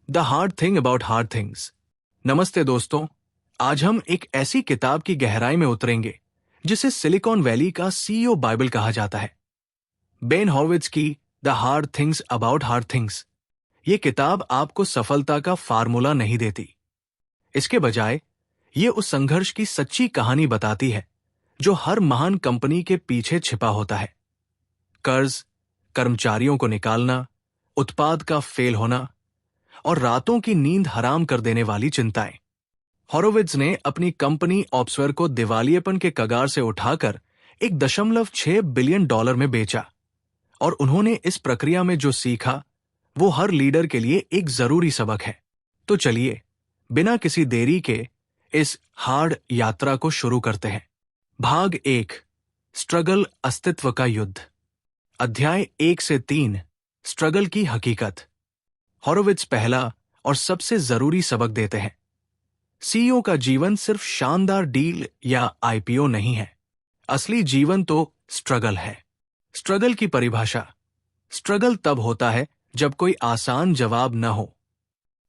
The hard thing about hard things. नमस्ते दोस्तों, आज हम एक ऐसी किताब की गहराई में उतरेंगे जिसे सिलिकॉन वैली का सीईओ बाइबल कहा जाता है। बेन हॉरविट्ज की the hard things about hard things. ये किताब आपको सफलता का फार्मूला नहीं देती। इसके बजाय ये उस संघर्ष की सच्ची कहानी बताती है जो हर महान कंपनी के पीछे छिपा होता है। कर्ज, कर्मचारियों को निकालना, उत्पाद का फेल होना और रातों की नींद हराम कर देने वाली चिंताएं। हॉरोविट्ज ने अपनी कंपनी ऑप्सवेयर को दिवालियेपन के कगार से उठाकर 1.6 बिलियन डॉलर में बेचा, और उन्होंने इस प्रक्रिया में जो सीखा वो हर लीडर के लिए एक जरूरी सबक है। तो चलिए बिना किसी देरी के इस हार्ड यात्रा को शुरू करते हैं। भाग 1, स्ट्रगल, अस्तित्व का युद्ध। अध्याय 1 से 3, स्ट्रगल की हकीकत। हॉरोविट्ज पहला और सबसे जरूरी सबक देते हैं। सीईओ का जीवन सिर्फ शानदार डील या आईपीओ नहीं है। असली जीवन तो स्ट्रगल है। स्ट्रगल की परिभाषा। स्ट्रगल तब होता है जब कोई आसान जवाब न हो।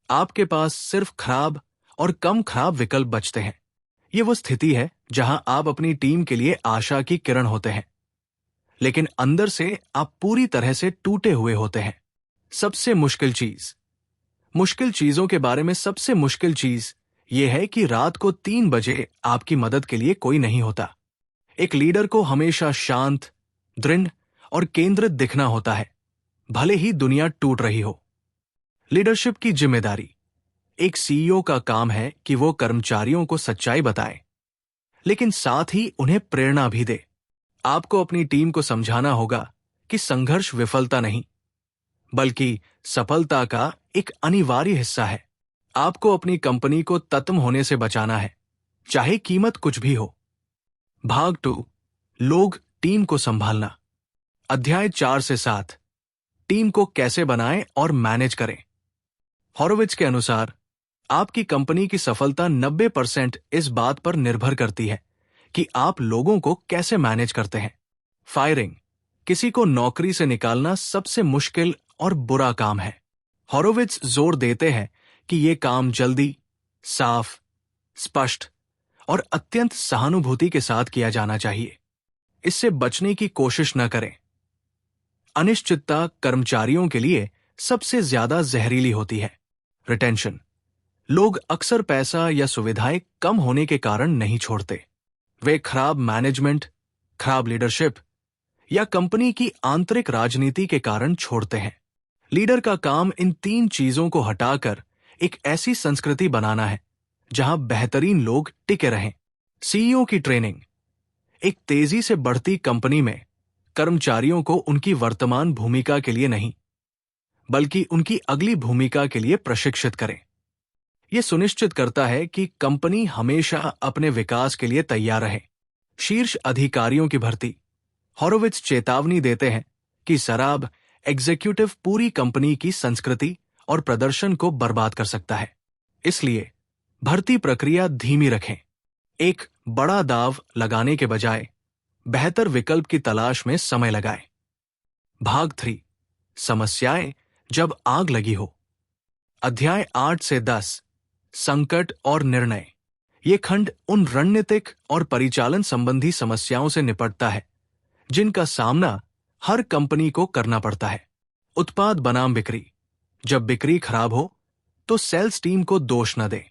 आपके पास सिर्फ खराब और कम खराब विकल्प बचते हैं। ये वो स्थिति है जहां आप अपनी टीम के लिए आशा की किरण होते हैं, लेकिन अंदर से आप पूरी तरह से टूटे हुए होते हैं। सबसे मुश्किल चीजों के बारे में सबसे मुश्किल चीज यह है कि रात को 3 बजे आपकी मदद के लिए कोई नहीं होता। एक लीडर को हमेशा शांत, दृढ़ और केंद्रित दिखना होता है, भले ही दुनिया टूट रही हो। लीडरशिप की जिम्मेदारी। एक सीईओ का काम है कि वो कर्मचारियों को सच्चाई बताए, लेकिन साथ ही उन्हें प्रेरणा भी दे। आपको अपनी टीम को समझाना होगा कि संघर्ष विफलता नहीं, बल्कि सफलता का एक अनिवार्य हिस्सा है। आपको अपनी कंपनी को खत्म होने से बचाना है, चाहे कीमत कुछ भी हो। भाग 2, लोग, टीम को संभालना। अध्याय 4 से 7, टीम को कैसे बनाएं और मैनेज करें। हॉरोविट्ज के अनुसार आपकी कंपनी की सफलता 90% इस बात पर निर्भर करती है कि आप लोगों को कैसे मैनेज करते हैं। फायरिंग, किसी को नौकरी से निकालना सबसे मुश्किल और बुरा काम है। हॉरोविट्ज जोर देते हैं कि यह काम जल्दी, साफ, स्पष्ट और अत्यंत सहानुभूति के साथ किया जाना चाहिए। इससे बचने की कोशिश न करें। अनिश्चितता कर्मचारियों के लिए सबसे ज्यादा जहरीली होती है। रिटेंशन, लोग अक्सर पैसा या सुविधाएं कम होने के कारण नहीं छोड़ते। वे खराब मैनेजमेंट, खराब लीडरशिप या कंपनी की आंतरिक राजनीति के कारण छोड़ते हैं। लीडर का काम इन 3 चीजों को हटाकर एक ऐसी संस्कृति बनाना है जहां बेहतरीन लोग टिके रहें। सीईओ की ट्रेनिंग। एक तेजी से बढ़ती कंपनी में कर्मचारियों को उनकी वर्तमान भूमिका के लिए नहीं, बल्कि उनकी अगली भूमिका के लिए प्रशिक्षित करें। यह सुनिश्चित करता है कि कंपनी हमेशा अपने विकास के लिए तैयार रहे। शीर्ष अधिकारियों की भर्ती। हॉरोविट्ज चेतावनी देते हैं कि शराब एग्जीक्यूटिव पूरी कंपनी की संस्कृति और प्रदर्शन को बर्बाद कर सकता है। इसलिए भर्ती प्रक्रिया धीमी रखें। एक बड़ा दाव लगाने के बजाय बेहतर विकल्प की तलाश में समय लगाएं। भाग 3, समस्याएं जब आग लगी हो। अध्याय 8 से 10, संकट और निर्णय। ये खंड उन रणनीतिक और परिचालन संबंधी समस्याओं से निपटता है जिनका सामना हर कंपनी को करना पड़ता है। उत्पाद बनाम बिक्री। जब बिक्री खराब हो तो सेल्स टीम को दोष न दे।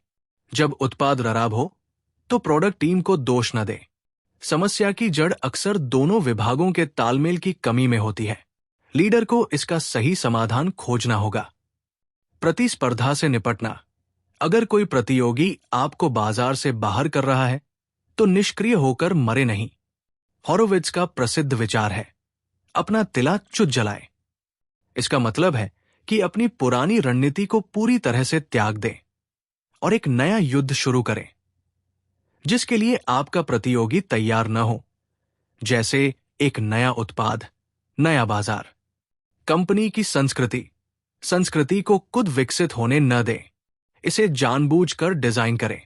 जब उत्पाद खराब हो तो प्रोडक्ट टीम को दोष न दे। समस्या की जड़ अक्सर दोनों विभागों के तालमेल की कमी में होती है। लीडर को इसका सही समाधान खोजना होगा। प्रतिस्पर्धा से निपटना। अगर कोई प्रतियोगी आपको बाजार से बाहर कर रहा है तो निष्क्रिय होकर मरे नहीं। हॉरोविट्ज का प्रसिद्ध विचार है, अपना तिला चुत जलाए। इसका मतलब है कि अपनी पुरानी रणनीति को पूरी तरह से त्याग दें और एक नया युद्ध शुरू करें जिसके लिए आपका प्रतियोगी तैयार न हो, जैसे एक नया उत्पाद, नया बाजार। कंपनी की संस्कृति को खुद विकसित होने न दें, इसे जानबूझकर डिजाइन करें।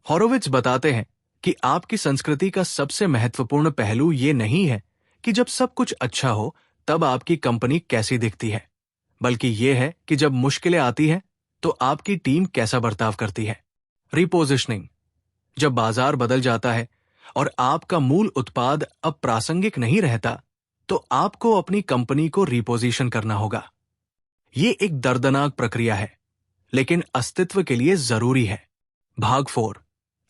हॉरोविट्ज बताते हैं कि आपकी संस्कृति का सबसे महत्वपूर्ण पहलू ये नहीं है कि जब सब कुछ अच्छा हो तब आपकी कंपनी कैसी दिखती है, बल्कि यह है कि जब मुश्किलें आती हैं तो आपकी टीम कैसा बर्ताव करती है। रिपोजिशनिंग, जब बाजार बदल जाता है और आपका मूल उत्पाद अब प्रासंगिक नहीं रहता, तो आपको अपनी कंपनी को रिपोजिशन करना होगा। ये एक दर्दनाक प्रक्रिया है, लेकिन अस्तित्व के लिए जरूरी है। भाग 4,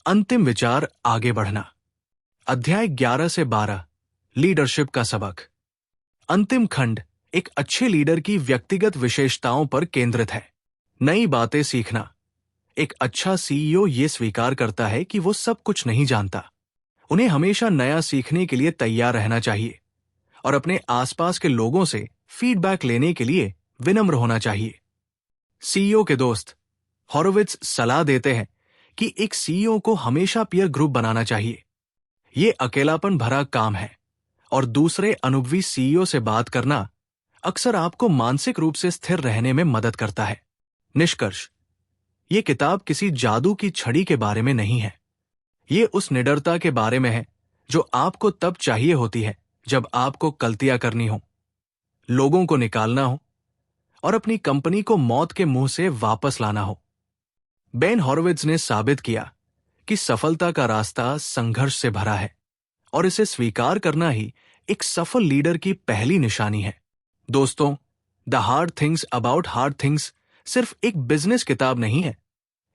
अंतिम विचार, आगे बढ़ना। अध्याय 11 से 12, लीडरशिप का सबक। अंतिम खंड एक अच्छे लीडर की व्यक्तिगत विशेषताओं पर केंद्रित है। नई बातें सीखना। एक अच्छा सीईओ ये स्वीकार करता है कि वो सब कुछ नहीं जानता। उन्हें हमेशा नया सीखने के लिए तैयार रहना चाहिए और अपने आसपास के लोगों से फीडबैक लेने के लिए विनम्र होना चाहिए। सीईओ के दोस्त हॉरोविट्ज सलाह देते हैं कि एक सीईओ को हमेशा पीयर ग्रुप बनाना चाहिए। ये अकेलापन भरा काम है और दूसरे अनुभवी सीईओ से बात करना अक्सर आपको मानसिक रूप से स्थिर रहने में मदद करता है। निष्कर्ष, ये किताब किसी जादू की छड़ी के बारे में नहीं है। ये उस निडरता के बारे में है जो आपको तब चाहिए होती है जब आपको गलतियां करनी हो, लोगों को निकालना हो और अपनी कंपनी को मौत के मुंह से वापस लाना हो। बेन हॉरोविट्ज ने साबित किया कि सफलता का रास्ता संघर्ष से भरा है और इसे स्वीकार करना ही एक सफल लीडर की पहली निशानी है। दोस्तों, the hard things about hard things सिर्फ एक बिजनेस किताब नहीं है।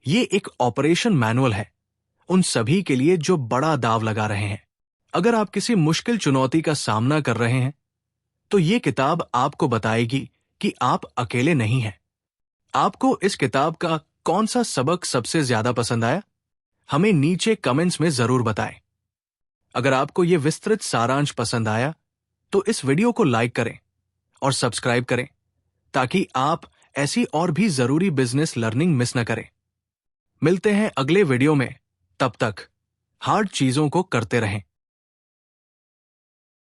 ये एक ऑपरेशन मैनुअल है उन सभी के लिए जो बड़ा दांव लगा रहे हैं। अगर आप किसी मुश्किल चुनौती का सामना कर रहे हैं, तो ये किताब आपको बताएगी कि आप अकेले नहीं हैं। आपको इस किताब का कौन सा सबक सबसे ज्यादा पसंद आया? हमें नीचे कमेंट्स में जरूर बताएं। अगर आपको यह विस्तृत सारांश पसंद आया, तो इस वीडियो को लाइक करें और सब्सक्राइब करें ताकि आप ऐसी और भी जरूरी बिजनेस लर्निंग मिस न करें। मिलते हैं अगले वीडियो में। तब तक हार्ड चीजों को करते रहें।